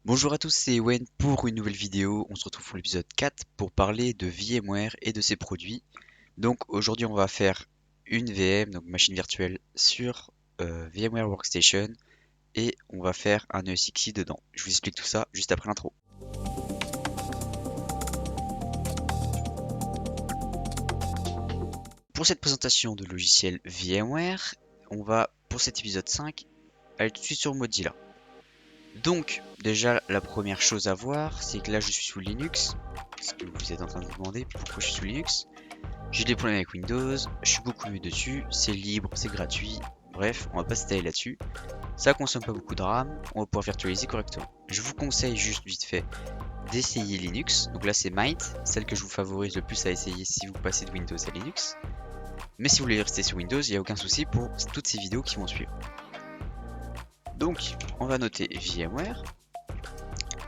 Bonjour à tous, c'est Ewen pour une nouvelle vidéo. On se retrouve pour l'épisode 4 pour parler de VMware et de ses produits. Donc aujourd'hui on va faire une VM, donc machine virtuelle sur VMware Workstation et on va faire un ESXi dedans. Je vous explique tout ça juste après l'intro. Pour cette présentation de logiciel VMware, on va pour cet épisode 5 aller tout de suite sur Mozilla. Donc déjà la première chose à voir, c'est que là je suis sous Linux. Parce que vous êtes en train de vous demander pourquoi je suis sous Linux. J'ai des problèmes avec Windows, je suis beaucoup mieux dessus, c'est libre, c'est gratuit. Bref, on va pas s'étaler là-dessus. Ça consomme pas beaucoup de RAM, on va pouvoir virtualiser correctement. Je vous conseille juste vite fait d'essayer Linux. Donc là c'est Mint, celle que je vous favorise le plus à essayer si vous passez de Windows à Linux. Mais si vous voulez rester sur Windows, il n'y a aucun souci pour toutes ces vidéos qui vont suivre. Donc on va noter VMware.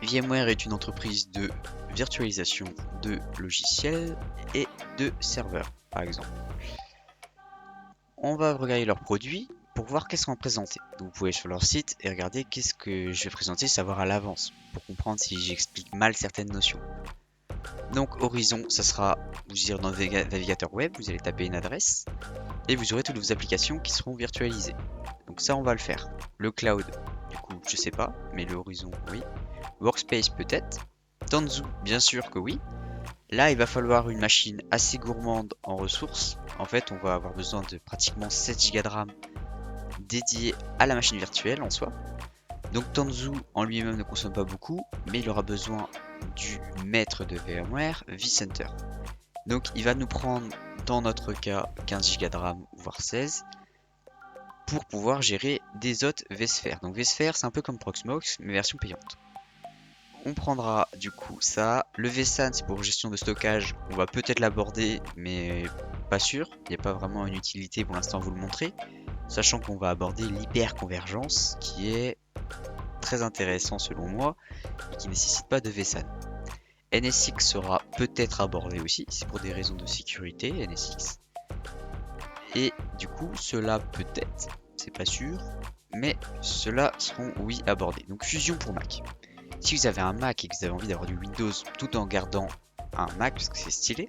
VMware est une entreprise de virtualisation de logiciels et de serveurs, par exemple. On va regarder leurs produits pour voir qu'est-ce qu'on va présenter. Donc vous pouvez aller sur leur site et regarder qu'est-ce que je vais présenter, savoir à l'avance, pour comprendre si j'explique mal certaines notions. Donc Horizon, ça sera, vous irez dans le navigateur web, vous allez taper une adresse, et vous aurez toutes vos applications qui seront virtualisées. Donc ça on va le faire. Le cloud, du coup je sais pas, mais le Horizon oui. Workspace peut-être. Tanzu, bien sûr que oui. Là, il va falloir une machine assez gourmande en ressources. En fait, on va avoir besoin de pratiquement 7 Go de RAM dédiés à la machine virtuelle en soi. Donc Tanzu en lui-même ne consomme pas beaucoup, mais il aura besoin du maître de VMware, vCenter. Donc il va nous prendre, dans notre cas, 15 Go de RAM, voire 16, pour pouvoir gérer des autres vSphere. Donc vSphere, c'est un peu comme Proxmox, mais version payante. On prendra du coup ça. Le vSAN, c'est pour gestion de stockage. On va peut-être l'aborder, mais pas sûr. Il n'y a pas vraiment une utilité pour l'instant à vous le montrer. Sachant qu'on va aborder l'hyperconvergence, qui est très intéressant selon moi, et qui ne nécessite pas de vSAN. NSX sera peut-être abordé aussi, c'est pour des raisons de sécurité, NSX. Et du coup, cela peut-être, c'est pas sûr, mais ceux-là seront oui abordés. Donc Fusion pour Mac. Si vous avez un Mac et que vous avez envie d'avoir du Windows tout en gardant un Mac parce que c'est stylé,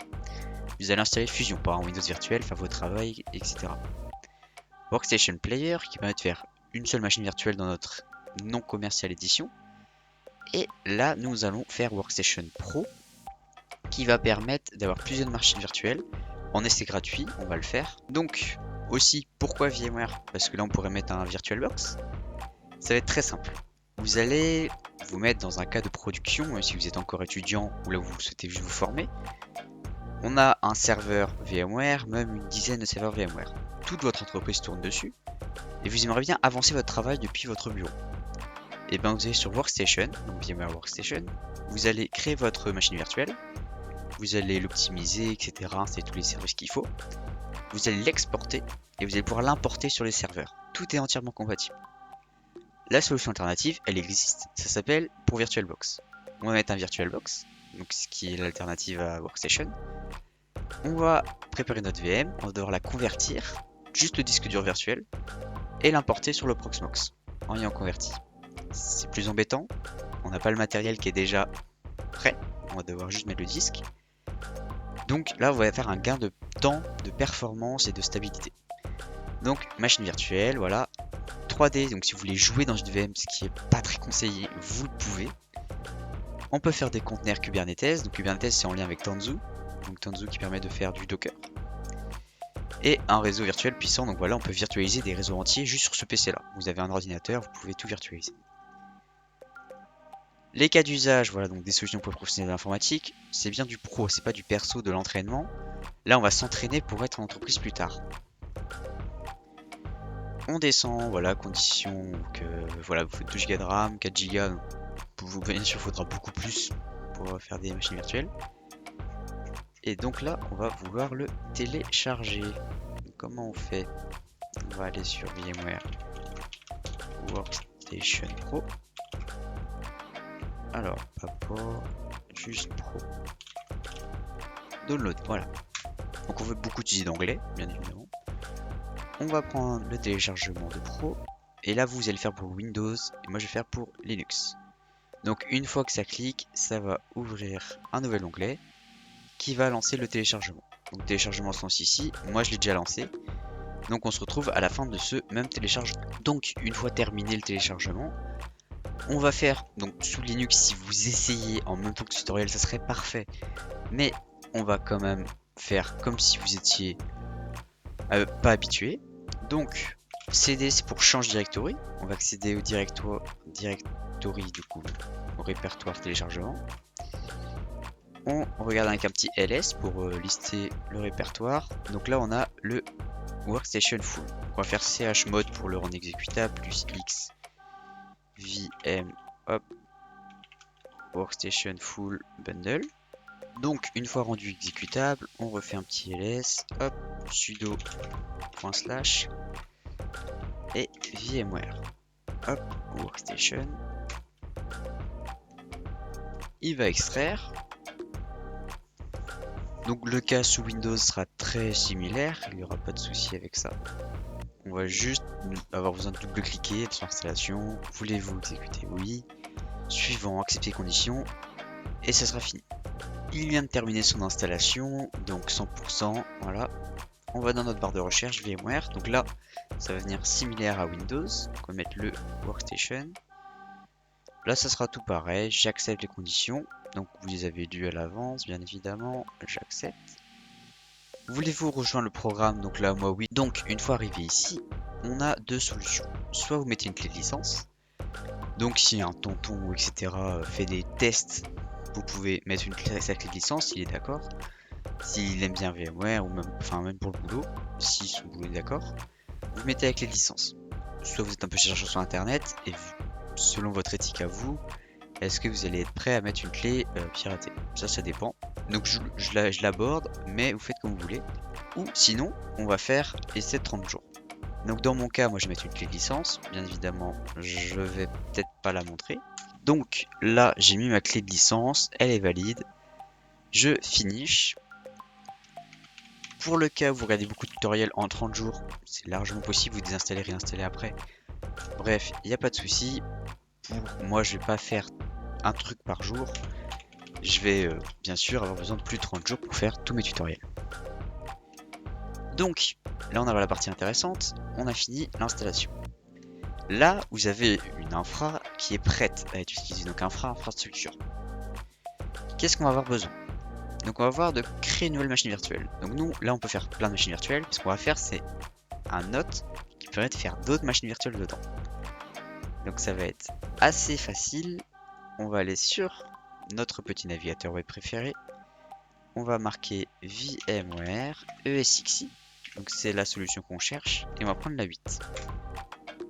vous allez installer Fusion pour un Windows virtuel, faire vos travaux, etc. Workstation Player qui permet de faire une seule machine virtuelle dans notre non commercial édition. Et là, nous allons faire Workstation Pro qui va permettre d'avoir plusieurs machines virtuelles. En essai gratuit, on va le faire. Donc, aussi, pourquoi VMware? Parce que là, on pourrait mettre un VirtualBox. Ça va être très simple. Vous allez vous mettre dans un cas de production, si vous êtes encore étudiant ou là où vous souhaitez juste vous former. On a un serveur VMware, même une dizaine de serveurs VMware. Toute votre entreprise tourne dessus et vous aimeriez bien avancer votre travail depuis votre bureau. Et bien vous allez sur Workstation, donc VMware Workstation, vous allez créer votre machine virtuelle, vous allez l'optimiser, etc. C'est tous les services qu'il faut. Vous allez l'exporter et vous allez pouvoir l'importer sur les serveurs. Tout est entièrement compatible. La solution alternative, elle existe, ça s'appelle pour VirtualBox. On va mettre un VirtualBox, donc ce qui est l'alternative à Workstation. On va préparer notre VM, on va devoir la convertir, juste le disque dur virtuel, et l'importer sur le Proxmox, en ayant converti. C'est plus embêtant, on n'a pas le matériel qui est déjà prêt, on va devoir juste mettre le disque. Donc là, on va faire un gain de temps, de performance et de stabilité. Donc, machine virtuelle, voilà, 3D, donc si vous voulez jouer dans une VM, ce qui est pas très conseillé, vous le pouvez. On peut faire des conteneurs Kubernetes, donc Kubernetes c'est en lien avec Tanzu, donc Tanzu qui permet de faire du Docker. Et un réseau virtuel puissant, donc voilà, on peut virtualiser des réseaux entiers juste sur ce PC là. Vous avez un ordinateur, vous pouvez tout virtualiser. Les cas d'usage, voilà, donc des solutions pour les professionnels de l'informatique, c'est bien du pro, c'est pas du perso de l'entraînement. Là on va s'entraîner pour être en entreprise plus tard. On descend, voilà, condition que voilà, vous faites 2 Go de RAM, 4 Go, bien sûr, il faudra beaucoup plus pour faire des machines virtuelles. Et donc là, on va vouloir le télécharger. Donc, comment on fait? On va aller sur VMware Workstation Pro. Alors, pas pour, juste Pro. Download, voilà. Donc on veut beaucoup utiliser d'anglais, bien évidemment. On va prendre le téléchargement de Pro. Et là, vous allez faire pour Windows. Et moi, je vais faire pour Linux. Donc une fois que ça clique, ça va ouvrir un nouvel onglet qui va lancer le téléchargement. Donc téléchargement se lance ici, moi je l'ai déjà lancé. Donc on se retrouve à la fin de ce même téléchargement. Donc une fois terminé le téléchargement, on va faire, donc sous Linux, si vous essayez en même temps que le tutoriel, ça serait parfait. Mais on va quand même faire comme si vous étiez pas habitué. Donc CD c'est pour change directory. On va accéder au directory du coup, au répertoire téléchargement. On regarde avec un petit ls pour lister le répertoire. Donc là on a le workstation full. On va faire chmod pour le rendre exécutable plus x vm hop workstation full bundle. Donc une fois rendu exécutable, on refait un petit ls, hop, sudo // et VMware, hop, workstation. Il va extraire. Donc le cas sous Windows sera très similaire, il n'y aura pas de souci avec ça. On va juste avoir besoin de double-cliquer sur l'installation. Voulez-vous exécuter? Oui. Suivant, accepter conditions. Et ça sera fini. Il vient de terminer son installation, donc 100%, voilà. On va dans notre barre de recherche VMware, donc là, ça va venir similaire à Windows. Donc on va mettre le Workstation. Là, ça sera tout pareil, j'accepte les conditions. Donc vous les avez lues à l'avance, bien évidemment, j'accepte. Voulez-vous rejoindre le programme? Donc là, moi oui. Donc une fois arrivé ici, on a deux solutions. Soit vous mettez une clé de licence. Donc si un tonton ou etc. fait des tests, vous pouvez mettre sa clé de licence s'il est d'accord. S'il aime bien VMware ou même, enfin même pour le boulot, si son boulot est d'accord, vous mettez la clé de licence. Soit vous êtes un peu chercheur sur internet et selon votre éthique à vous, est-ce que vous allez être prêt à mettre une clé piratée? Ça dépend. Donc je l'aborde, mais vous faites comme vous voulez. Ou sinon, on va faire essai de 30 jours. Donc dans mon cas, moi je vais mettre une clé de licence. Bien évidemment, je vais peut-être pas la montrer. Donc là, j'ai mis ma clé de licence, elle est valide. Je finish. Pour le cas où vous regardez beaucoup de tutoriels en 30 jours, c'est largement possible, vous désinstallez, réinstallez après. Bref, il n'y a pas de souci. Pour moi, je vais pas faire un truc par jour. Je vais bien sûr avoir besoin de plus de 30 jours pour faire tous mes tutoriels. Donc, là on a la partie intéressante, on a fini l'installation. Là, vous avez une infra qui est prête à être utilisée, donc infrastructure. Qu'est-ce qu'on va avoir besoin? Donc on va avoir de créer une nouvelle machine virtuelle. Donc nous, là on peut faire plein de machines virtuelles. Ce qu'on va faire, c'est un note qui permet de faire d'autres machines virtuelles dedans. Donc ça va être assez facile. On va aller sur notre petit navigateur web préféré. On va marquer VMware ESXi. Donc c'est la solution qu'on cherche. Et on va prendre la 8.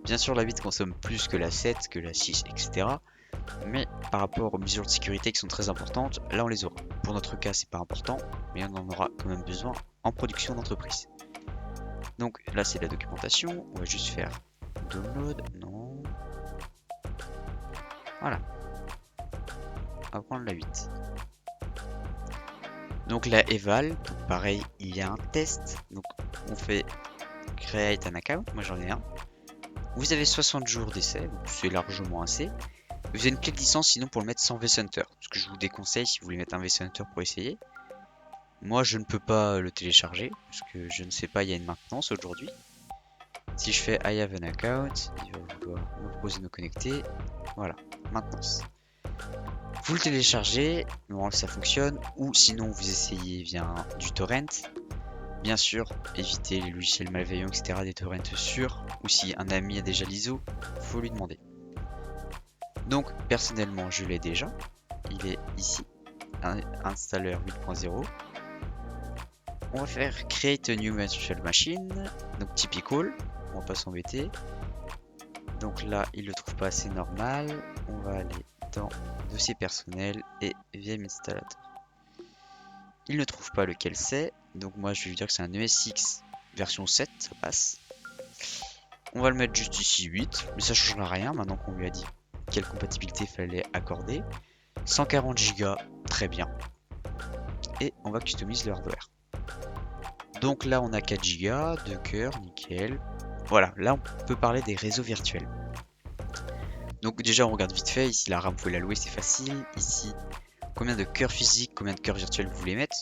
Bien sûr, la 8 consomme plus que la 7, que la 6, etc. Mais par rapport aux mesures de sécurité qui sont très importantes, là on les aura. Pour notre cas, c'est pas important, mais on en aura quand même besoin en production d'entreprise. Donc là, c'est la documentation. On va juste faire download. Non. Voilà. On va prendre la 8. Donc la eval, donc pareil, il y a un test. Donc on fait create an account. Moi j'en ai un. Vous avez 60 jours d'essai, donc c'est largement assez. Vous avez une clé de licence sinon pour le mettre sans vCenter. Ce que je vous déconseille si vous voulez mettre un vCenter pour essayer. Moi je ne peux pas le télécharger parce que je ne sais pas, il y a une maintenance aujourd'hui. Si je fais I have an account, il va vouloir me proposer de me connecter. Voilà, maintenance. Vous le téléchargez, normalement ça fonctionne, ou sinon vous essayez via du torrent. Bien sûr, évitez les logiciels malveillants, etc. des torrents sûrs, ou si un ami a déjà l'ISO, faut lui demander. Donc personnellement je l'ai déjà, il est ici, installeur 8.0. On va faire create a new virtual machine, donc typical, on va pas s'embêter. Donc là il le trouve pas assez normal, on va aller dans dossier personnel et VM installateur. Il ne trouve pas lequel c'est, donc moi je vais lui dire que c'est un ESX version 7, ça passe. On va le mettre juste ici 8, mais ça changera rien maintenant qu'on lui a dit quelle compatibilité il fallait accorder. 140 Go, très bien. Et on va customiser le hardware. Donc là on a 4 Go, de cœur, nickel. Voilà, là on peut parler des réseaux virtuels. Donc déjà on regarde vite fait, ici la RAM vous pouvez la louer, c'est facile. Ici, combien de cœurs physiques, combien de cœurs virtuels vous voulez mettre.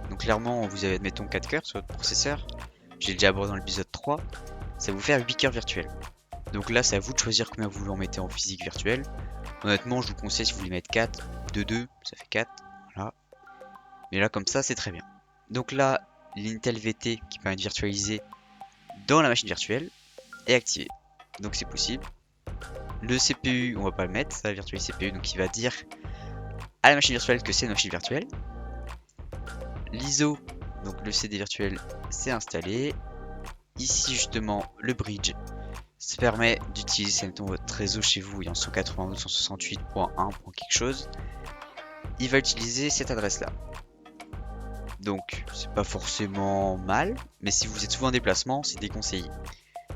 Donc clairement vous avez admettons 4 cœurs sur votre processeur. J'ai déjà abordé dans l'épisode 3, ça va vous faire 8 cœurs virtuels. Donc là c'est à vous de choisir combien vous en mettez en physique virtuelle. Honnêtement je vous conseille si vous voulez mettre 4, 2, ça fait 4, voilà. Mais là comme ça c'est très bien. Donc là l'Intel VT qui permet de virtualiser dans la machine virtuelle est activé. Donc c'est possible. Le CPU, on va pas le mettre, ça va virtualiser CPU, donc il va dire à la machine virtuelle que c'est une machine virtuelle. L'ISO, donc le CD virtuel, c'est installé. Ici justement le bridge, ça permet d'utiliser mettons, votre réseau chez vous, il y a 192.168.1. quelque chose. Il va utiliser cette adresse là. Donc c'est pas forcément mal, mais si vous êtes souvent en déplacement, c'est déconseillé.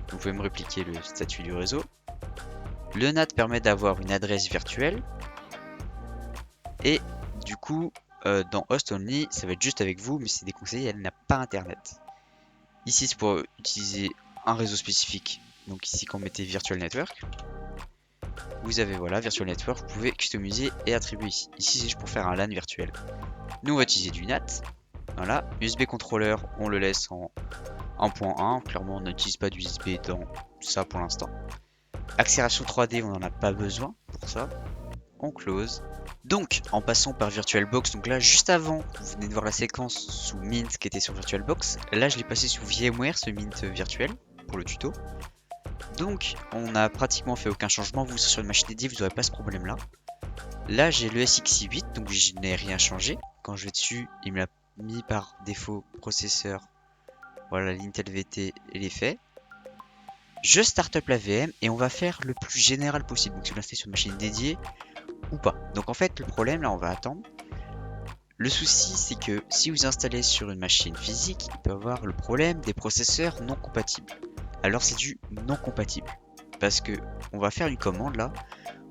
Vous pouvez me répliquer le statut du réseau. Le NAT permet d'avoir une adresse virtuelle. Et du coup, dans Host Only, ça va être juste avec vous, mais c'est déconseillé, elle n'a pas internet. Ici, c'est pour utiliser un réseau spécifique. Donc ici, quand vous mettez Virtual Network, vous avez voilà, Virtual Network, vous pouvez customiser et attribuer ici. Ici, c'est juste pour faire un LAN virtuel. Nous, on va utiliser du NAT. Voilà, USB controller, on le laisse en 1.1. Clairement, on n'utilise pas d'USB dans ça pour l'instant. Accélération 3D, on n'en a pas besoin pour ça. On close. Donc, en passant par VirtualBox, donc là, juste avant, vous venez de voir la séquence sous Mint qui était sur VirtualBox. Là, je l'ai passé sous VMware, ce Mint virtuel, pour le tuto. Donc, on n'a pratiquement fait aucun changement. Vous serez sur une machine dédiée, vous n'aurez pas ce problème-là. Là, j'ai le SXi8, donc je n'ai rien changé. Quand je vais dessus, il me l'a mis par défaut processeur. Voilà, l'Intel VT, il est fait. Je start up la VM et on va faire le plus général possible. Donc, si vous l'installez sur une machine dédiée, ou pas. Donc en fait le problème là on va attendre. Le souci c'est que si vous installez sur une machine physique, il peut avoir le problème des processeurs non compatibles. Alors c'est du non compatible. Parce que on va faire une commande là.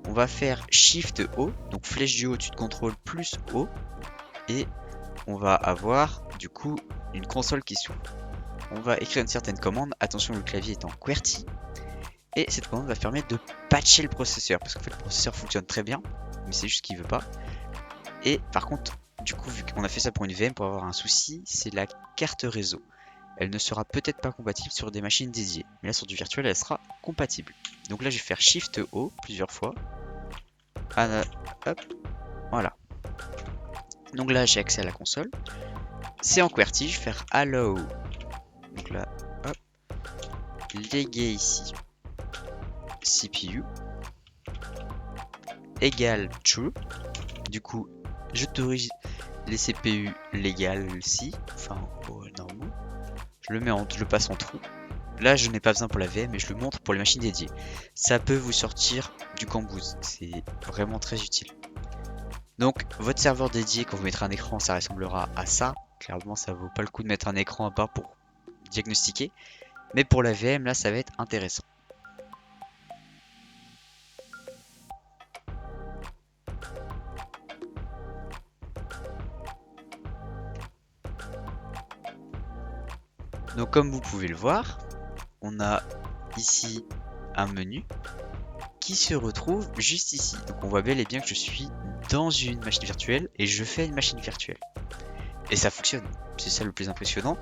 On va faire Shift O, donc flèche du haut au-dessus de contrôle plus O. Et on va avoir du coup une console qui s'ouvre. On va écrire une certaine commande. Attention le clavier est en QWERTY. Et cette commande va permettre de patcher le processeur. Parce qu'en fait le processeur fonctionne très bien. Mais c'est juste qu'il veut pas. Et par contre, du coup, vu qu'on a fait ça pour une VM, pour avoir un souci, c'est la carte réseau. Elle ne sera peut-être pas compatible sur des machines dédiées. Mais là, sur du virtuel, elle sera compatible. Donc là, je vais faire Shift O plusieurs fois. Ah, hop, voilà. Donc là, j'ai accès à la console. C'est en QWERTY, je vais faire Allow. Donc là, hop. Léguer ici. CPU. Égale True. Du coup, j'autorise les CPU légales si, enfin normal. Je le passe en trou. Là je n'ai pas besoin pour la VM mais je le montre pour les machines dédiées. Ça peut vous sortir du cambouis, c'est vraiment très utile. Donc votre serveur dédié quand vous mettrez un écran ça ressemblera à ça. Clairement ça vaut pas le coup de mettre un écran à part pour diagnostiquer. Mais pour la VM là ça va être intéressant. Donc comme vous pouvez le voir, on a ici un menu qui se retrouve juste ici. Donc on voit bel et bien que je suis dans une machine virtuelle et je fais une machine virtuelle. Et ça fonctionne, c'est ça le plus impressionnant.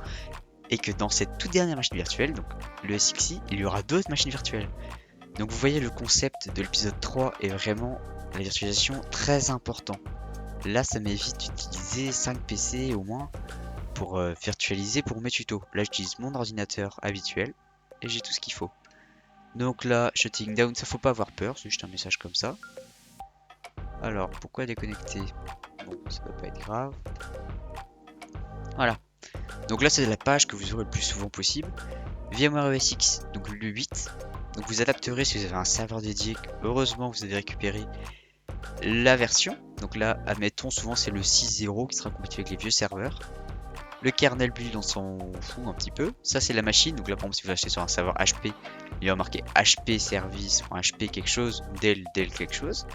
Et que dans cette toute dernière machine virtuelle, donc le SXi, il y aura d'autres machines virtuelles. Donc vous voyez le concept de l'épisode 3 est vraiment la virtualisation très important. Là ça m'évite d'utiliser 5 PC au moins pour virtualiser pour mes tutos. Là j'utilise mon ordinateur habituel et j'ai tout ce qu'il faut. Donc là, shutting down, ça faut pas avoir peur, c'est juste un message comme ça. Alors, pourquoi déconnecter? Bon, ça doit pas être grave. Voilà. Donc là, c'est la page que vous aurez le plus souvent possible. VMware ESX, donc le 8. Donc vous adapterez si vous avez un serveur dédié. Heureusement, vous avez récupéré la version. Donc là, admettons, souvent c'est le 6.0 qui sera compatible avec les vieux serveurs. Le kernel build, on s'en fout un petit peu. Ça, c'est la machine. Donc là, par exemple, si vous achetez sur un serveur HP, il va marquer HP service, HP quelque chose, Dell quelque chose.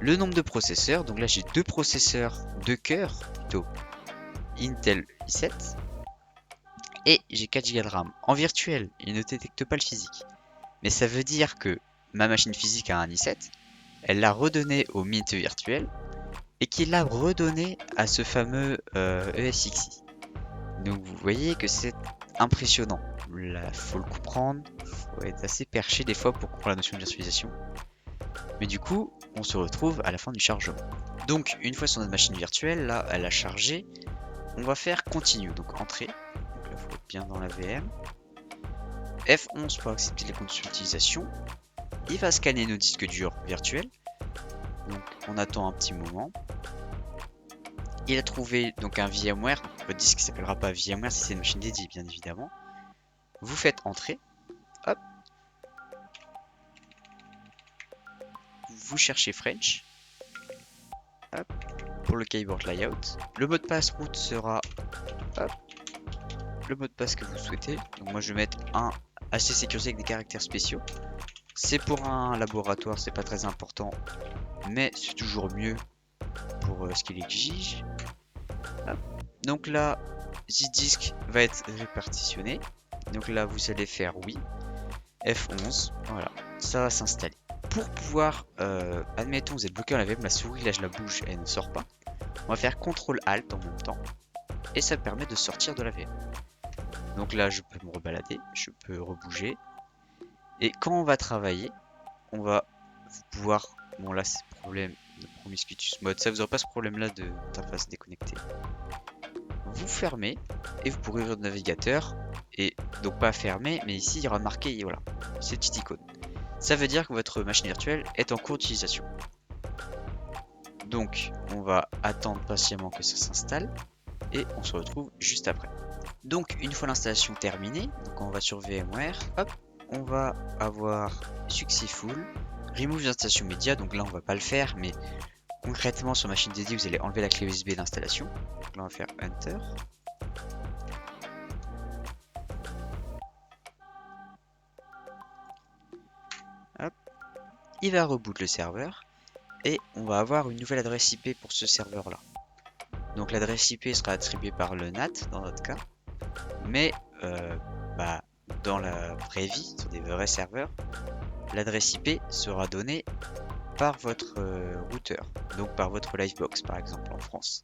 Le nombre de processeurs. Donc là, j'ai deux processeurs de cœur, plutôt Intel i7. Et j'ai 4 Go de RAM. En virtuel, il ne détecte pas le physique. Mais ça veut dire que ma machine physique a un i7, elle l'a redonné au Mint virtuel et qui l'a redonné à ce fameux ESXi. Donc vous voyez que c'est impressionnant. Là, faut le comprendre, faut être assez perché des fois pour comprendre la notion de virtualisation. Mais du coup, on se retrouve à la fin du chargement. Donc une fois sur notre machine virtuelle, là, elle a chargé, on va faire continue, donc entrée. Donc là, il faut être bien dans la VM. F11 pour accepter les conditions d'utilisation. Il va scanner nos disques durs virtuels. Donc on attend un petit moment. Il a trouvé donc un VMware. Donc, votre disque ne s'appellera pas VMware si c'est une machine dédiée, bien évidemment. Vous faites entrer. Hop. Vous cherchez French. Hop. Pour le keyboard layout. Le mot de passe route sera hop, le mot de passe que vous souhaitez. Donc moi je vais mettre un assez sécurisé avec des caractères spéciaux. C'est pour un laboratoire, c'est pas très important, mais c'est toujours mieux pour ce qu'il exige. Hop. Donc là, Zdisk va être répartitionné. Donc là, vous allez faire oui. F11, voilà, ça va s'installer. Pour pouvoir, admettons, vous êtes bloqué dans la VM, la souris, là je la bouge, elle ne sort pas. On va faire CTRL ALT en même temps. Et ça permet de sortir de la VM. Donc là, je peux me rebalader, je peux rebouger. Et quand on va travailler, on va pouvoir... Bon là, c'est le problème de Promiscuous Mode. Ça, vous n'aurez pas ce problème-là d'interface déconnectée. Vous fermez et vous pourrez ouvrir le navigateur. Et donc pas fermer, mais ici, il y aura marqué, voilà, cette petite icône. Ça veut dire que votre machine virtuelle est en cours d'utilisation. Donc, on va attendre patiemment que ça s'installe. Et on se retrouve juste après. Donc une fois l'installation terminée, donc on va sur VMware, hop, on va avoir Successful, Remove l'installation média, donc là on va pas le faire, mais concrètement sur machine dédiée vous allez enlever la clé USB d'installation. Donc là on va faire Enter. Hop. Il va reboot le serveur et on va avoir une nouvelle adresse IP pour ce serveur là. Donc l'adresse IP sera attribuée par le NAT dans notre cas. Mais dans la vraie vie, sur des vrais serveurs, l'adresse IP sera donnée par votre routeur, donc par votre Livebox par exemple en France.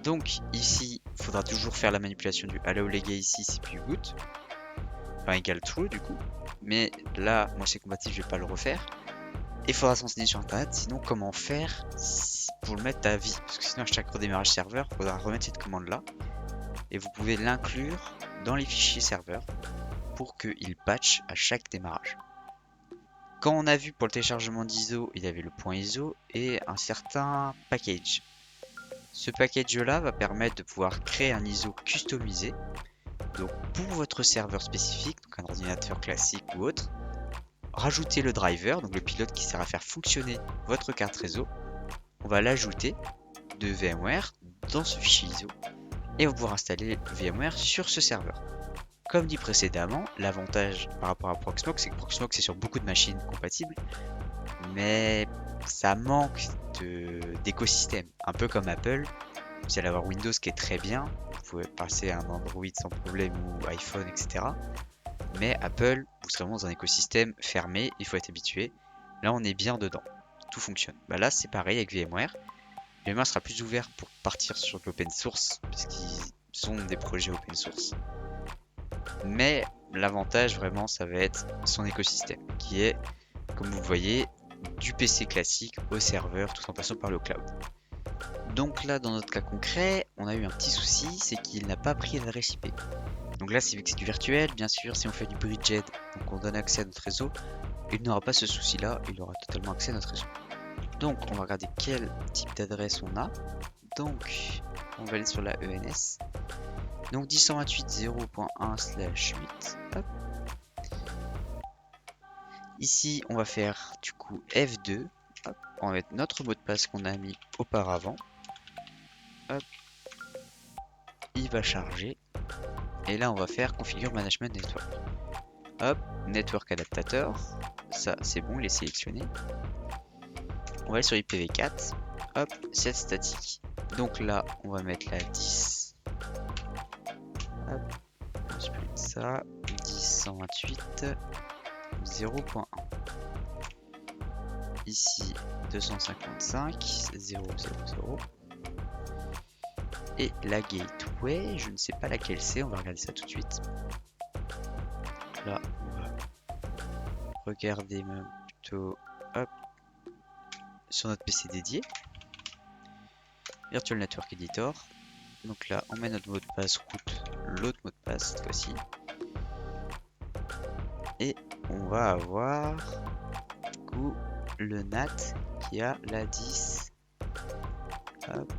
Donc ici, il faudra toujours faire la manipulation du allow legacy cpu boot, enfin égal true du coup. Mais là, moi c'est compatible, je vais pas le refaire. Et il faudra s'enseigner sur internet, sinon comment faire pour le mettre à vie, parce que sinon à chaque redémarrage serveur, il faudra remettre cette commande là. Et vous pouvez l'inclure dans les fichiers serveurs pour qu'il patch à chaque démarrage. Quand on a vu pour le téléchargement d'ISO, il y avait le point ISO et un certain package. Ce package là va permettre de pouvoir créer un ISO customisé. Donc pour votre serveur spécifique, donc un ordinateur classique ou autre, rajouter le driver, donc le pilote qui sert à faire fonctionner votre carte réseau. On va l'ajouter de VMware dans ce fichier ISO. Et on va pouvoir installer VMware sur ce serveur. Comme dit précédemment, l'avantage par rapport à Proxmox, c'est que Proxmox est sur beaucoup de machines compatibles, mais ça manque d'écosystème. Un peu comme Apple, vous allez avoir Windows qui est très bien, vous pouvez passer à un Android sans problème ou iPhone, etc. Mais Apple, vous serez vraiment dans un écosystème fermé, il faut être habitué. Là, on est bien dedans, tout fonctionne. Là, c'est pareil avec VMware. VMware sera plus ouvert pour partir sur l'open source, puisqu'ils sont des projets open source. Mais l'avantage vraiment, ça va être son écosystème, qui est, comme vous voyez, du PC classique au serveur, tout en passant par le cloud. Donc là, dans notre cas concret, on a eu un petit souci, c'est qu'il n'a pas pris l'adresse IP. Donc là, c'est vu que c'est du virtuel, bien sûr, si on fait du bridged, donc on donne accès à notre réseau, il n'aura pas ce souci-là, il aura totalement accès à notre réseau. Donc, on va regarder quel type d'adresse on a. Donc, on va aller sur la ENS. Donc, 10.128.0.1/8. Hop. Ici, on va faire du coup F2. Hop. On va mettre notre mot de passe qu'on a mis auparavant. Hop. Il va charger. Et là, on va faire Configure Management Network. Hop. Network Adaptator. Ça, c'est bon, il est sélectionné. On va aller sur IPv4, hop, set statique. Donc là, on va mettre la 10. Hop, on supprime ça. 10.128.0.1. ici 255, 0, 0, 0. Et la gateway, je ne sais pas laquelle c'est, on va regarder ça tout de suite. Là, on va regarder même plutôt hop, sur notre PC dédié. Virtual Network Editor. Donc là, on met notre mot de passe route, l'autre mot de passe cette fois-ci. Et on va avoir du coup le NAT qui a la 10 hop,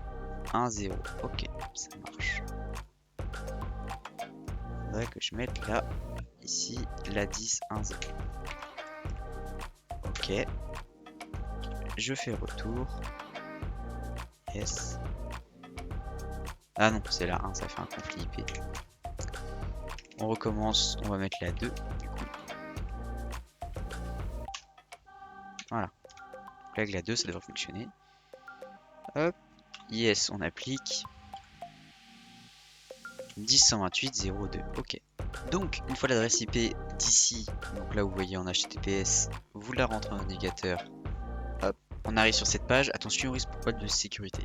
1, 0. Ok, ça marche. Faudrait que je mette là, ici, la 10, 1, 0. Ok. Je fais retour. Yes. Ah non, c'est la 1, ça fait un conflit IP. On recommence, on va mettre la 2 du coup. Voilà. Donc là, avec la 2, ça devrait fonctionner. Hop. Yes, on applique. 10.128.0.2. Ok. Donc, une fois l'adresse IP d'ici, donc là où vous voyez en HTTPS, vous la rentrez en navigateur. Hop. On arrive sur cette page. Attention, risque pour problème de sécurité.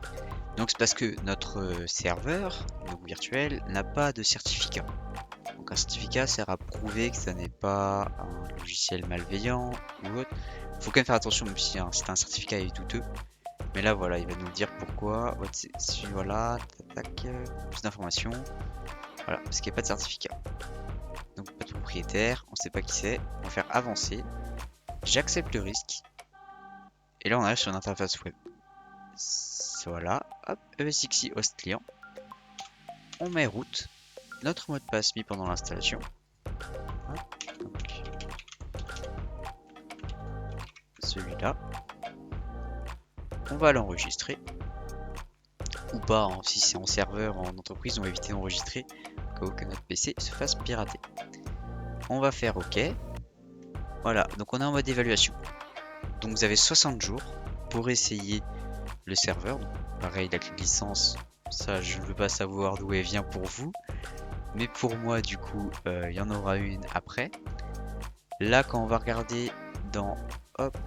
Donc, c'est parce que notre serveur, donc virtuel, n'a pas de certificat. Donc, un certificat sert à prouver que ça n'est pas un logiciel malveillant ou autre. Il faut quand même faire attention, même si c'est un certificat est douteux. Mais là, voilà, il va nous le dire pourquoi. Voilà, tac, plus d'informations. Voilà, parce qu'il n'y a pas de certificat. Donc, pas de propriétaire, on ne sait pas qui c'est. On va faire avancer. J'accepte le risque. Et là, on arrive sur une interface web. Voilà, hop, ESXi host client. On met route. Notre mot de passe mis pendant l'installation. Celui-là. On va l'enregistrer. Ou pas, hein, si c'est en serveur, en entreprise, on va éviter d'enregistrer au cas où que notre PC se fasse pirater. On va faire OK. Voilà, donc on est en mode évaluation. Donc vous avez 60 jours pour essayer le serveur. Donc, pareil, la clé de licence, ça je ne veux pas savoir d'où elle vient pour vous. Mais pour moi, du coup, il y en aura une après. Là, quand on va regarder dans, hop,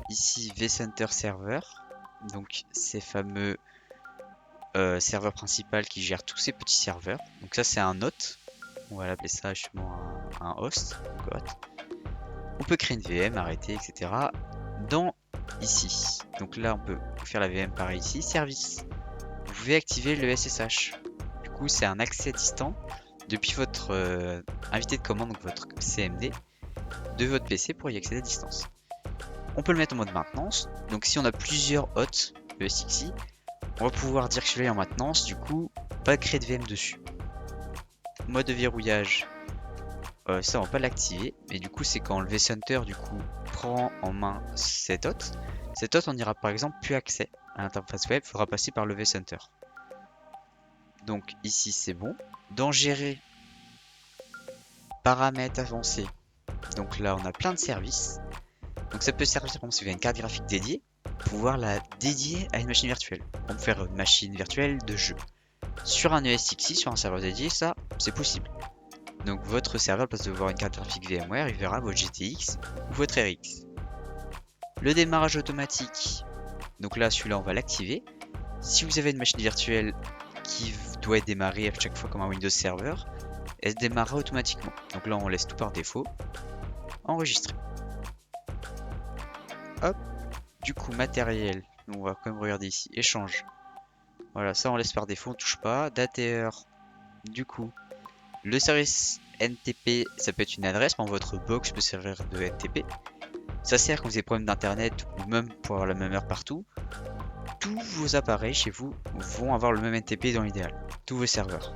ici vCenter Server, donc ces fameux serveur principal qui gère tous ces petits serveurs. Donc ça c'est un hôte. On va l'appeler ça justement un host. On peut créer une VM, arrêter, etc. Dans ici. Donc là on peut faire la VM pareil ici. Service. Vous pouvez activer le SSH. Du coup c'est un accès distant depuis votre invité de commande, donc votre CMD, de votre PC pour y accéder à distance. On peut le mettre en mode maintenance. Donc si on a plusieurs hôtes ESXi, on va pouvoir dire que celui-là est en maintenance, du coup, pas créer de VM dessus. Mode de verrouillage, ça on va pas l'activer, mais du coup c'est quand le vCenter du coup prend en main cet hôte on n'ira par exemple plus accès à l'interface web, il faudra passer par le vCenter. Donc ici c'est bon. Dans gérer, paramètres avancés, donc là on a plein de services. Donc ça peut servir par exemple si vous avez une carte graphique dédiée, pouvoir la dédier à une machine virtuelle. On peut faire une machine virtuelle de jeu. Sur un ESXi, sur un serveur dédié, ça, c'est possible. Donc votre serveur, à place de voir une carte graphique VMware, il verra votre GTX ou votre RX. Le démarrage automatique, donc là, celui-là, on va l'activer. Si vous avez une machine virtuelle qui doit être démarrée à chaque fois comme un Windows Server, elle se démarrera automatiquement. Donc là, on laisse tout par défaut. Enregistrer. Hop. Du coup, matériel, on va quand même regarder ici, échange. Voilà, ça on laisse par défaut, on touche pas. Date et heure, du coup, le service NTP, ça peut être une adresse, mais votre box peut servir de NTP. Ça sert quand vous avez des problèmes d'internet ou même pour avoir la même heure partout. Tous vos appareils chez vous vont avoir le même NTP dans l'idéal, tous vos serveurs.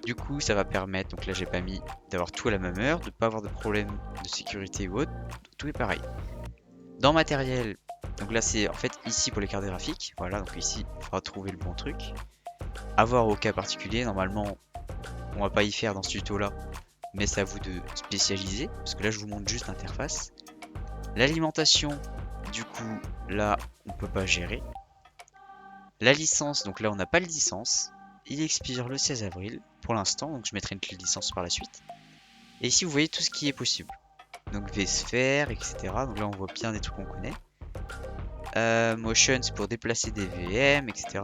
Du coup, ça va permettre, donc là j'ai pas mis, d'avoir tout à la même heure, de ne pas avoir de problème de sécurité ou autre, tout est pareil. Dans matériel, donc là c'est en fait ici pour les cartes graphiques, voilà, donc ici il faudra trouver le bon truc. Avoir au cas particulier, normalement on va pas y faire dans ce tuto là, mais c'est à vous de spécialiser, parce que là je vous montre juste l'interface. L'alimentation, du coup là on peut pas gérer. La licence, donc là on n'a pas de licence, il expire le 16 avril pour l'instant, donc je mettrai une clé de licence par la suite. Et ici vous voyez tout ce qui est possible. Donc vSphere, etc. Donc là on voit bien des trucs qu'on connaît. Motion, c'est pour déplacer des VM, etc.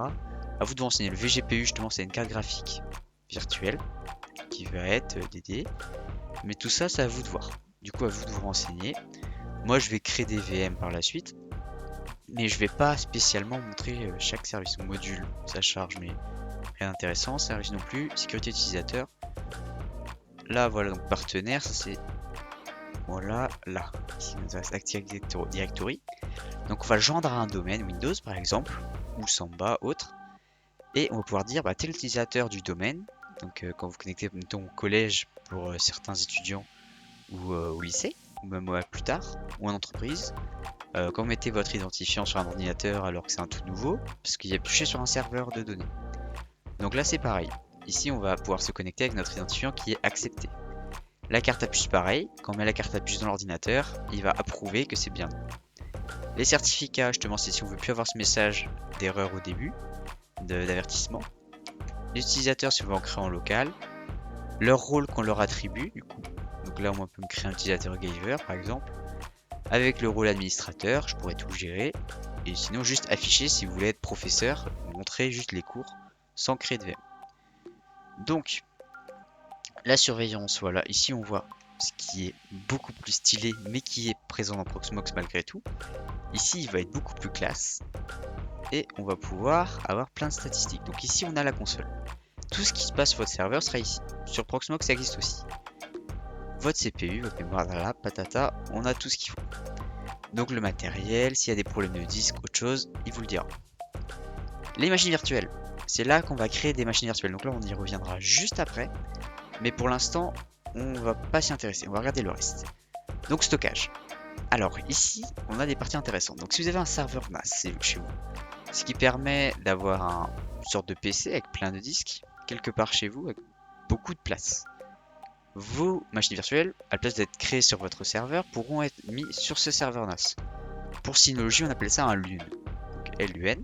À vous de vous renseigner. Le VGPU, justement, c'est une carte graphique virtuelle qui va être dédiée. Mais tout ça, c'est à vous de voir. Du coup, à vous de vous renseigner. Moi, je vais créer des VM par la suite. Mais je vais pas spécialement montrer chaque service. Module, ça charge, mais rien d'intéressant. Service non plus. Sécurité utilisateur. Là, voilà, donc partenaire, ça c'est... Voilà, là. Ici, il nous reste Active Directory. Donc, on va le joindre à un domaine Windows, par exemple, ou Samba, autre. Et on va pouvoir dire, bah, tel utilisateur du domaine. Donc, quand vous connectez, mettons, au collège pour certains étudiants ou au lycée, ou même plus tard, ou en entreprise. Quand vous mettez votre identifiant sur un ordinateur alors que c'est un tout nouveau, parce qu'il est touché sur un serveur de données. Donc là, c'est pareil. Ici, on va pouvoir se connecter avec notre identifiant qui est accepté. La carte à puce, pareil. Quand on met la carte à puce dans l'ordinateur, il va approuver que c'est bien. Les certificats, justement, c'est si on veut plus avoir ce message d'erreur au début, d'avertissement. Les utilisateurs, si on veut en créer en local. Leur rôle qu'on leur attribue, du coup. Donc là, on peut me créer un utilisateur Giver, par exemple. Avec le rôle administrateur, je pourrais tout gérer. Et sinon, juste afficher si vous voulez être professeur, montrer juste les cours sans créer de VM. Donc, la surveillance, voilà. Ici, on voit ce qui est beaucoup plus stylé, mais qui est présent dans Proxmox malgré tout. Ici, il va être beaucoup plus classe. Et on va pouvoir avoir plein de statistiques. Donc ici, on a la console. Tout ce qui se passe sur votre serveur sera ici. Sur Proxmox, ça existe aussi. Votre CPU, votre mémoire, là, patata, on a tout ce qu'il faut. Donc le matériel, s'il y a des problèmes de disque, autre chose, il vous le dira. Les machines virtuelles, c'est là qu'on va créer des machines virtuelles. Donc là, on y reviendra juste après. Mais pour l'instant, on va pas s'y intéresser. On va regarder le reste. Donc stockage. Alors ici, on a des parties intéressantes. Donc si vous avez un serveur NAS, c'est chez vous. Ce qui permet d'avoir une sorte de PC avec plein de disques, quelque part chez vous, avec beaucoup de place. Vos machines virtuelles, à la place d'être créées sur votre serveur, pourront être mis sur ce serveur NAS. Pour Synology, on appelle ça un LUN. Donc LUN.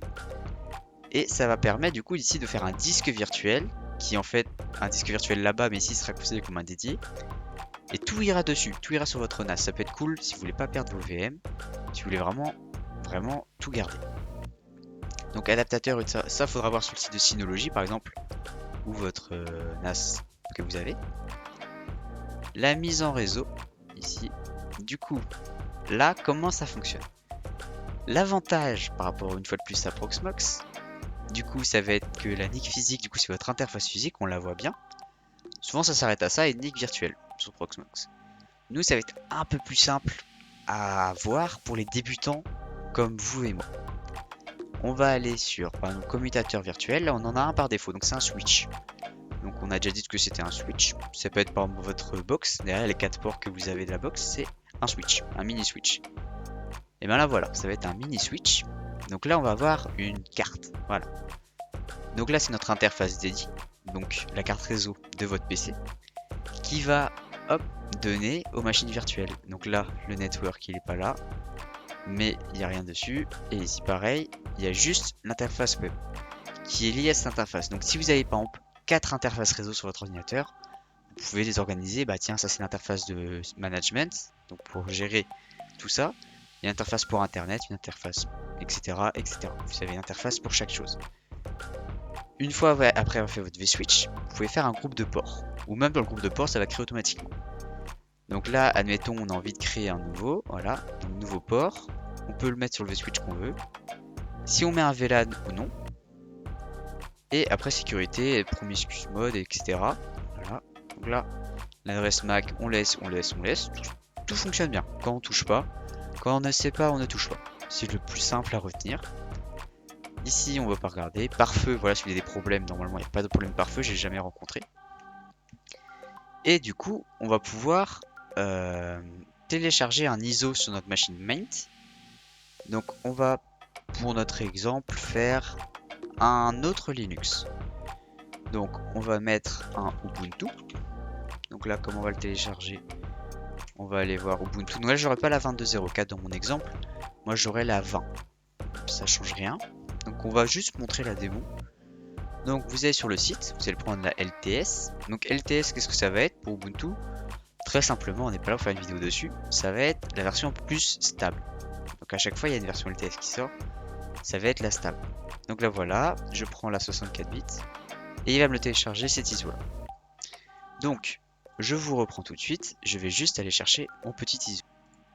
Et ça va permettre du coup ici de faire un disque virtuel, qui est en fait un disque virtuel là-bas, mais ici sera considéré comme un dédié. Et tout ira dessus, tout ira sur votre NAS. Ça peut être cool si vous voulez pas perdre vos VM, si vous voulez vraiment tout garder. Donc adaptateur, ça faudra voir sur le site de Synology par exemple, ou votre NAS que vous avez. La mise en réseau, ici. Du coup, là, comment ça fonctionne? L'avantage par rapport une fois de plus à Proxmox, du coup, ça va être que la NIC physique, du coup, c'est votre interface physique, on la voit bien. Souvent, ça s'arrête à ça et NIC virtuelle sur Proxmox. Nous, ça va être un peu plus simple à voir pour les débutants comme vous et moi. On va aller sur, par exemple, commutateur virtuel. Là, on en a un par défaut, donc c'est un switch. Donc, on a déjà dit que c'était un switch. Ça peut être par exemple votre box. Derrière les 4 ports que vous avez de la box, c'est un switch, un mini switch. Et bien là, voilà, ça va être un mini switch. Donc là, on va avoir une carte. Voilà. Donc là, c'est notre interface dédiée. Donc la carte réseau de votre PC qui va, hop, donner aux machines virtuelles. Donc là, le network, il n'est pas là. Mais il n'y a rien dessus. Et ici, pareil, il y a juste l'interface web qui est liée à cette interface. Donc si vous avez par exemple 4 interfaces réseau sur votre ordinateur, vous pouvez les organiser. Bah tiens, ça c'est l'interface de management, donc pour gérer tout ça. Il y a une interface pour internet, une interface, etc., etc. Vous avez une interface pour chaque chose. Une fois après avoir fait votre vSwitch, vous pouvez faire un groupe de ports. Ou même dans le groupe de ports, ça va créer automatiquement. Donc là, admettons, on a envie de créer un nouveau, voilà, un nouveau port. On peut le mettre sur le vSwitch qu'on veut. Si on met un VLAN ou non. Et après sécurité, promiscuous mode, etc. Voilà. Donc là, l'adresse MAC, on laisse. Tout fonctionne bien. Quand on touche pas, quand on ne sait pas, on ne touche pas. C'est le plus simple à retenir. Ici, on va pas regarder. Pare-feu, voilà, s'il y a des problèmes, normalement, il n'y a pas de problème pare-feu, j'ai jamais rencontré. Et du coup, on va pouvoir télécharger un ISO sur notre machine main. Donc, on va, pour notre exemple, faire un autre Linux. Donc, on va mettre un Ubuntu. Donc là, comment on va le télécharger? On va aller voir Ubuntu. Donc là, j'aurai pas la 22.04 dans mon exemple. Moi, j'aurai la 20. Ça change rien. Donc, on va juste montrer la démo. Donc, vous allez sur le site. Vous allez prendre la LTS. Donc, LTS, qu'est-ce que ça va être pour Ubuntu? Très simplement, on n'est pas là pour faire une vidéo dessus. Ça va être la version plus stable. Donc, Donc à chaque fois il y a une version LTS qui sort, ça va être la stable. Donc là voilà, je prends la 64 bits et il va me le télécharger cet ISO là. Donc je vous reprends tout de suite, je vais juste aller chercher mon petit ISO.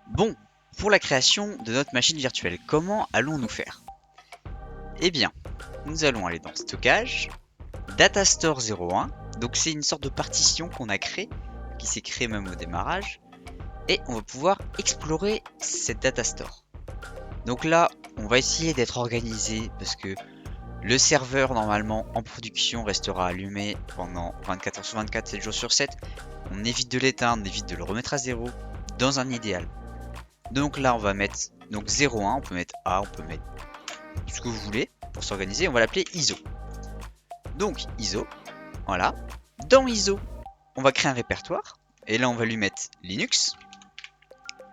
Bon, pour la création de notre machine virtuelle, comment allons-nous faire? Eh bien, nous allons aller dans stockage, Datastore 01, donc c'est une sorte de partition qu'on a créée, qui s'est créée même au démarrage, et on va pouvoir explorer cette Datastore. Donc là, on va essayer d'être organisé parce que le serveur normalement en production restera allumé pendant 24 heures sur 24, 7 jours sur 7. On évite de l'éteindre, on évite de le remettre à zéro dans un idéal. Donc là, on va mettre donc 01, on peut mettre A, on peut mettre ce que vous voulez pour s'organiser. On va l'appeler ISO. Donc ISO, voilà. Dans ISO, on va créer un répertoire et là on va lui mettre Linux.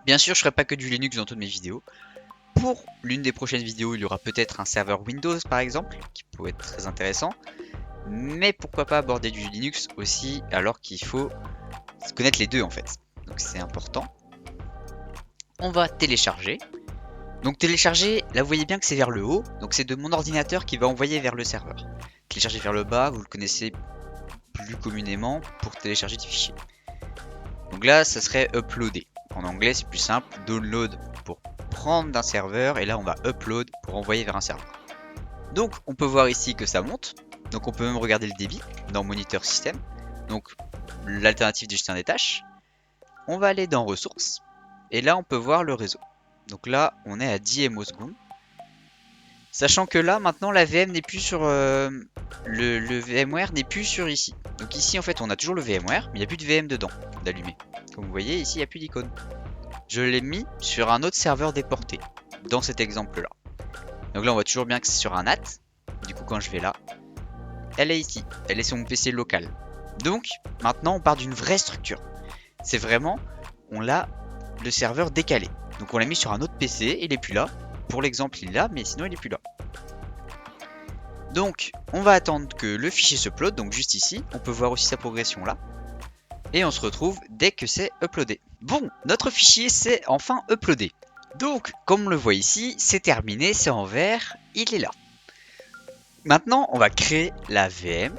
Bien sûr, je ne ferai pas que du Linux dans toutes mes vidéos. Pour l'une des prochaines vidéos, il y aura peut-être un serveur Windows par exemple, qui pourrait être très intéressant. Mais pourquoi pas aborder du Linux aussi, alors qu'il faut connaître les deux en fait. Donc c'est important. On va télécharger. Donc télécharger, là vous voyez bien que c'est vers le haut. Donc c'est de mon ordinateur qui va envoyer vers le serveur. Télécharger vers le bas, vous le connaissez plus communément pour télécharger des fichiers. Donc là, ça serait uploader. En anglais, c'est plus simple. Download pour prendre d'un serveur et là, on va upload pour envoyer vers un serveur. Donc, on peut voir ici que ça monte. Donc, on peut même regarder le débit dans moniteur système. Donc, l'alternative de gestion des tâches. On va aller dans ressources et là, on peut voir le réseau. Donc là, on est à 10 MO secondes. Sachant que là, maintenant, la VM n'est plus sur... le VMware n'est plus sur ici. Donc ici, en fait, on a toujours le VMware, mais il n'y a plus de VM dedans, d'allumer. Comme vous voyez, ici, il n'y a plus d'icône. Je l'ai mis sur un autre serveur déporté, dans cet exemple-là. Donc là, on voit toujours bien que c'est sur un NAT. Du coup, quand je vais là, elle est ici. Elle est sur mon PC local. Donc, maintenant, on part d'une vraie structure. C'est vraiment, on a le serveur décalé. Donc on l'a mis sur un autre PC, il n'est plus là. Pour l'exemple, il est là, mais sinon, il n'est plus là. Donc, on va attendre que le fichier se upload, donc juste ici. On peut voir aussi sa progression là. Et on se retrouve dès que c'est uploadé. Bon, notre fichier s'est enfin uploadé. Donc, comme on le voit ici, c'est terminé, c'est en vert, il est là. Maintenant, on va créer la VM,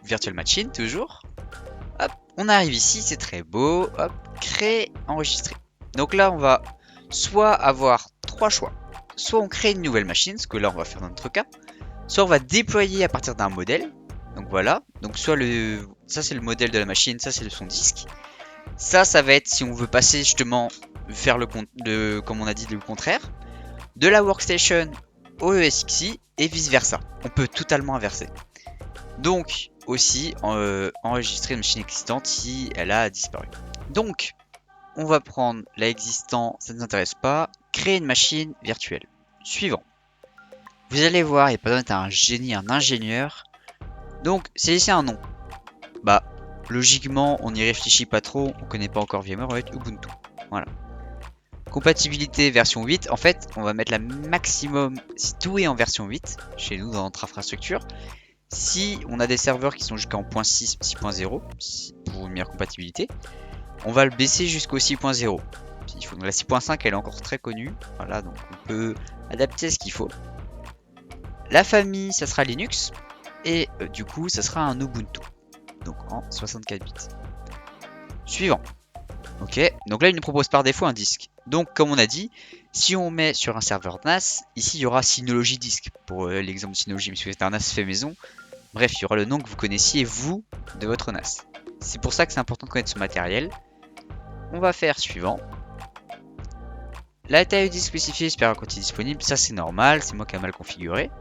Virtual Machine toujours. Hop, on arrive ici, c'est très beau. Hop, créer, enregistrer. Donc là, on va soit avoir trois choix. Soit on crée une nouvelle machine, ce que là, on va faire dans notre cas. Soit on va déployer à partir d'un modèle. Donc voilà. Donc soit ça c'est le modèle de la machine, ça c'est son disque. Ça va être si on veut passer justement faire comme on a dit le contraire. De la workstation au ESXi et vice versa. On peut totalement inverser. Donc aussi enregistrer une machine existante si elle a disparu. Donc on va prendre l'existant, ça ne nous intéresse pas. Créer une machine virtuelle. Suivant. Vous allez voir, il n'y a pas besoin d'être un génie, un ingénieur. Donc, c'est laisser un nom. Bah, logiquement, on n'y réfléchit pas trop. On connaît pas encore VMware, on va mettre Ubuntu. Voilà. Compatibilité version 8. En fait, on va mettre la maximum si tout est en version 8 chez nous dans notre infrastructure. Si on a des serveurs qui sont jusqu'en 6.6, 6.0 pour une meilleure compatibilité, on va le baisser jusqu'au 6.0. La 6.5 elle est encore très connue. Voilà, donc on peut adapter ce qu'il faut. La famille, ça sera Linux. Et du coup, ça sera un Ubuntu. Donc en 64 bits. Suivant. Ok, donc là, il nous propose par défaut un disque. Donc, comme on a dit, si on met sur un serveur NAS, ici, il y aura Synology Disk. Pour l'exemple de Synology, mais si vous êtes un NAS fait maison, bref, il y aura le nom que vous connaissiez, vous, de votre NAS. C'est pour ça que c'est important de connaître ce matériel. On va faire suivant. La taille du disque spécifiée, espère quand il est disponible, ça c'est normal, c'est moi qui ai mal configuré.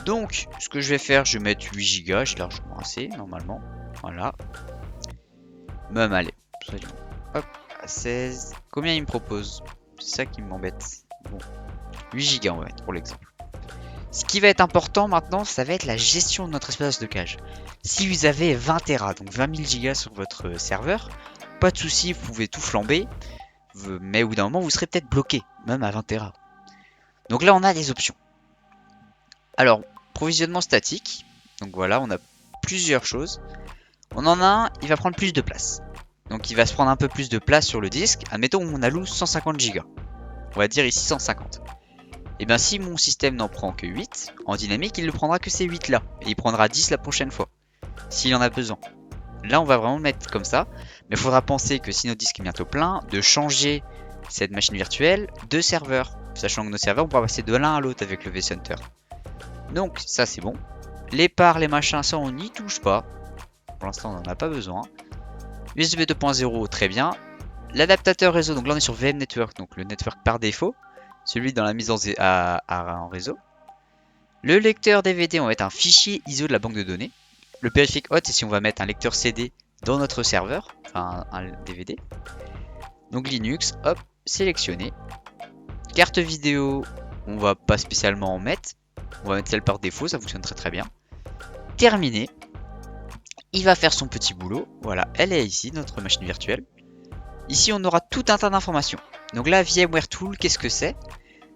Donc, ce que je vais faire, je vais mettre 8 Go, j'ai largement assez, normalement. Voilà. Même, allez, soyons. Hop, à 16. Combien il me propose? C'est ça qui m'embête. Bon, 8 Go on va mettre pour l'exemple. Ce qui va être important maintenant, ça va être la gestion de notre espace de stockage. Si vous avez 20 Tera, donc 20 000 Go sur votre serveur, pas de souci, vous pouvez tout flamber. Mais au bout d'un moment, vous serez peut-être bloqué, même à 20 Tera. Donc là, on a des options. Alors, provisionnement statique. Donc voilà, on a plusieurs choses. On en a un, il va prendre plus de place. Donc il va se prendre un peu plus de place sur le disque. Admettons, on alloue 150 Go. On va dire ici 150. Et bien si mon système n'en prend que 8, en dynamique il ne prendra que ces 8 là. Et il prendra 10 la prochaine fois. S'il en a besoin. Là on va vraiment le mettre comme ça. Mais il faudra penser que si notre disque est bientôt plein, de changer cette machine virtuelle de serveur. Sachant que nos serveurs on pourra passer de l'un à l'autre avec le vCenter. Donc ça c'est bon. Les parts, les machins, ça on n'y touche pas. Pour l'instant on n'en a pas besoin. USB 2.0 très bien. L'adaptateur réseau, donc là on est sur VM Network, donc le network par défaut. Celui dans la mise en réseau. Le lecteur DVD, on va mettre un fichier ISO de la banque de données. Le périphérique hot, c'est si on va mettre un lecteur CD dans notre serveur, enfin un DVD. Donc Linux, hop, sélectionné. Carte vidéo, on va pas spécialement en mettre. On va mettre celle par défaut, ça fonctionne très bien. Terminé. Il va faire son petit boulot. Voilà, elle est ici, notre machine virtuelle. Ici, on aura tout un tas d'informations. Donc là, VMware Tool, qu'est-ce que c'est?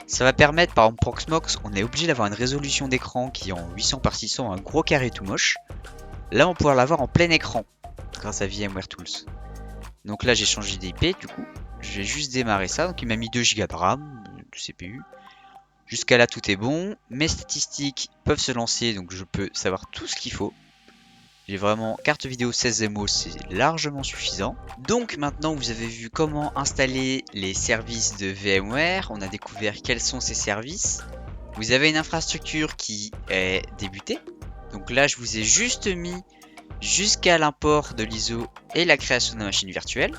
Ça va permettre, par exemple, Proxmox, on est obligé d'avoir une résolution d'écran qui est en 800 par 600, un gros carré tout moche. Là, on va pouvoir l'avoir en plein écran, grâce à VMware Tools. Donc là, j'ai changé d'IP, du coup. Je vais juste démarrer ça. Donc il m'a mis 2 Go de RAM, de CPU. Jusqu'à là, tout est bon. Mes statistiques peuvent se lancer, donc je peux savoir tout ce qu'il faut. J'ai vraiment carte vidéo 16 MO, c'est largement suffisant. Donc maintenant vous avez vu comment installer les services de VMware. On a découvert quels sont ces services. Vous avez une infrastructure qui est débutée. Donc là je vous ai juste mis jusqu'à l'import de l'ISO et la création de la machine virtuelle.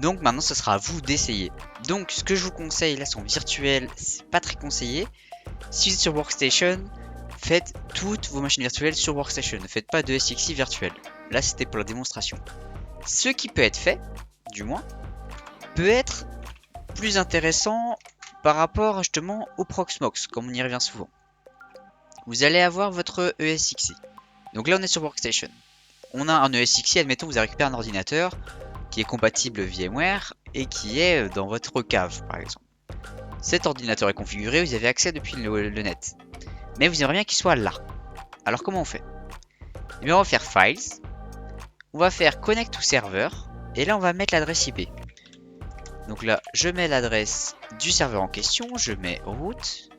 Donc maintenant ce sera à vous d'essayer. Donc ce que je vous conseille là sur virtuel, c'est pas très conseillé. Si vous êtes sur Workstation, faites toutes vos machines virtuelles sur Workstation. Ne faites pas de SXI virtuel. Là, c'était pour la démonstration. Ce qui peut être fait, du moins, peut être plus intéressant par rapport justement au Proxmox, comme on y revient souvent. Vous allez avoir votre ESXi. Donc là, on est sur Workstation. On a un ESXi, admettons, vous avez récupéré un ordinateur qui est compatible VMware et qui est dans votre cave, par exemple. Cet ordinateur est configuré, vous avez accès depuis le net. Mais vous aimeriez bien qu'il soit là. Alors comment on fait? Eh bien on va faire Files. On va faire Connect to Server. Et là on va mettre l'adresse IP. Donc là je mets l'adresse du serveur en question. Je mets root.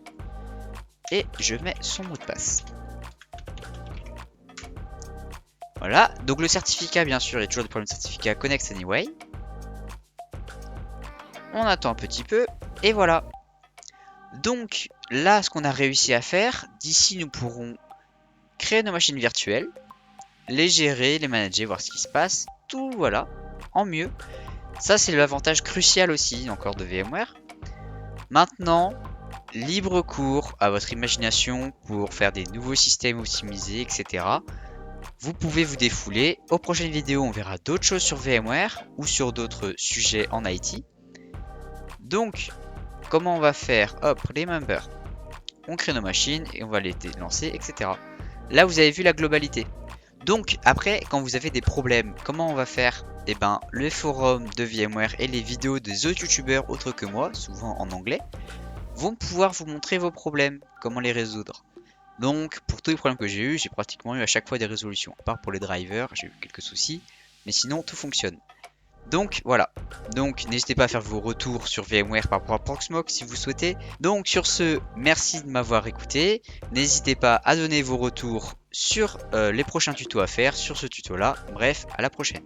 Et je mets son mot de passe. Voilà. Donc le certificat bien sûr, il y a toujours des problèmes de certificat Connect Anyway. On attend un petit peu. Et voilà. Donc là, ce qu'on a réussi à faire, d'ici nous pourrons créer nos machines virtuelles, les gérer, les manager, voir ce qui se passe, tout voilà, en mieux. Ça c'est l'avantage crucial aussi encore de VMware. Maintenant, libre cours à votre imagination pour faire des nouveaux systèmes optimisés, etc. Vous pouvez vous défouler. Aux prochaines vidéos, on verra d'autres choses sur VMware ou sur d'autres sujets en IT. Donc, comment on va faire? Hop, remember. On crée nos machines et on va les lancer, etc. Là, vous avez vu la globalité. Donc, après, quand vous avez des problèmes, comment on va faire? Eh ben, le forum de VMware et les vidéos des autres youtubeurs autres que moi, souvent en anglais, vont pouvoir vous montrer vos problèmes, comment les résoudre. Donc, pour tous les problèmes que j'ai eu, j'ai pratiquement eu à chaque fois des résolutions. À part pour les drivers, j'ai eu quelques soucis, mais sinon, tout fonctionne. Donc voilà, donc n'hésitez pas à faire vos retours sur VMware par rapport à Proxmox si vous souhaitez. Donc sur ce, merci de m'avoir écouté. N'hésitez pas à donner vos retours sur les prochains tutos à faire, sur ce tuto là. Bref, à la prochaine.